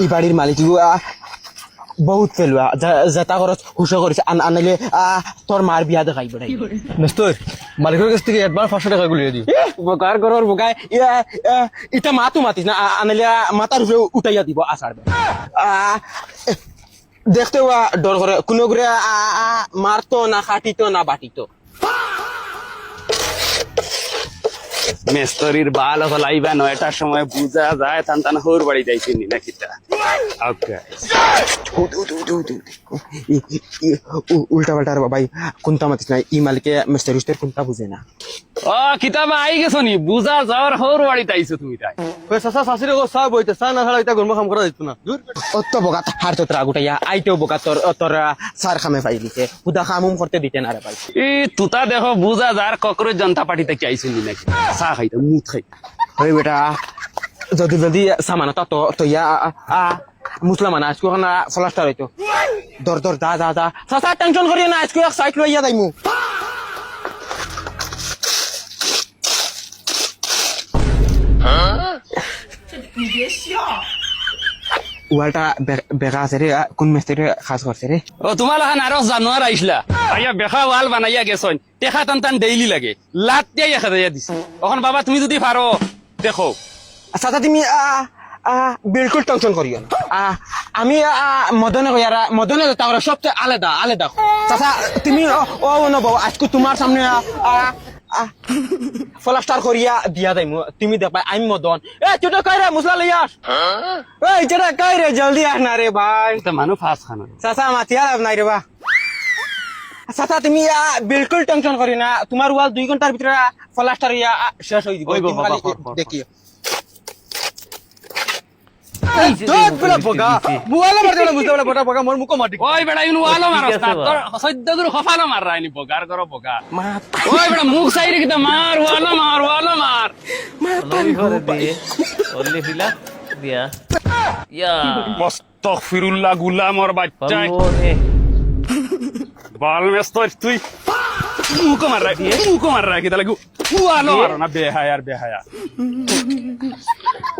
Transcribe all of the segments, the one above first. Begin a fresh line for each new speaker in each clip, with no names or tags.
ই বাড়ির মালিক বহুত ফেলুয়া যেটা খরচ হুশো করেছে আনাইলে তোর মার বিয়া দেখাই বেড়াই
মেস্তর মালিকের কাছ থেকে একবার 500 টাকা গুলিয়ে দিও
বোকার গরর বোকায় ইটা মাতো মাতিস না আনাইলে মাথার উপরে উঠাইয়া দিব আসার দেখতে ডর করে কোনো করে মারতো না খাটিতো না বাটিতো
মেস্তরির বাল হলাইবা 9টার সময় বুঝা যায় তান হোর বাড়ি যাইছিনি না কিটা ওকে
উল্টা পাল্টা ভাই কোনটা মাতিস না ই মালিকে মিস্টার উস্তের কোনটা বুঝে না
ও কিতাবা আই গেছো নি বুঝা যাওয়ার হোর বাড়ি তাইছো তুমি তাই
ওই সাসা শাশুড়ি গো সব বইতে সা না ছাড়া এটা গরম কাম করা যাইতো না
অত বোকা হার তো ত্রাগ উঠাইয়া আইতেও বোকা তোর তোর সার খামে পাই দিতে হুদা খামুম করতে দিতে না রে ভাই
এ তুতা দেখো বুঝা যার ককরোচ জনতা পার্টি থেকে আইছিনি নাকি চা খাইতে মুখ খাইতে
ওই বেটা যদি যদি সামান তো তো ইয়া মুসলমান আজকে না ফলাস্টার হইতো দর দর দা দা দা সাসা টেনশন করিও না আজকে এক সাইড লইয়া যাইমু ওয়ালটা বেকা আছে রে কোন মিস্ত্রি খাস করছে রে
ও তোমার লাহান আরো জানোয়ার আইসলা আইয়া বেখা ওয়াল বানাইয়া গেছন টেকা টান ডেইলি লাগে লাত দিয়া দেখা দিয়া দিছে এখন বাবা তুমি যদি পারো দেখো
সাসা তুমি বিলকুল টেনশন করিও না আমি মদনে কইরা মদনে তাওরা সবচেয়ে আলাদা আলাদা চাচা তুমি ও নব আজকে তোমার সামনে ফলাস্টার করিয়া দিয়া দাইমু তুমি দেখবা আমি মদন এ তুই তো কই রে মুসলা লইয়া আস এই যেটা কই রে জলদি আস না রে ভাই
তো মানু ফাস খানা
চাচা মাতিয়া লাভ নাই রে বা চাচা তুমি বিলকুল টেনশন করি না তোমার ওয়াল 2 ঘন্টার ভিতরে ফলাস্টার ইয়া শেষ হই দিব দেখি
ওই বেড়া ইনু ওয়ালো মারস না তোর সদ্য দূর খফালো মার রাইনি বগার করো বগা ওই বেড়া মুখ সাইরে কিতা মার ওয়ালো মার
ওলি ফিলা দিয়া ইয়া
আস্তাগফিরুল্লাহ গুলামর বাচ্চা বাল মেস্তর তুই মুখ মার রাই কিতা লাগু ওয়ালো মার না বেহায়া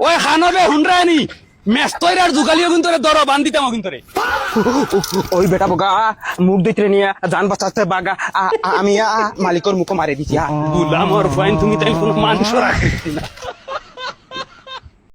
ওই খানবে হুনরানি মেস্তইরার জুগালিও কিন্তু দর বান্দিতাম কিন্তু রে
ওই বেটা বোকা মুখ দিতে নিয়ে জান বাঁচাতে বাগা আমি মালিকর মুখ মারে দিছি
গুলামর ফাইন তুমি তাই কোনো মানুষ রাখছি না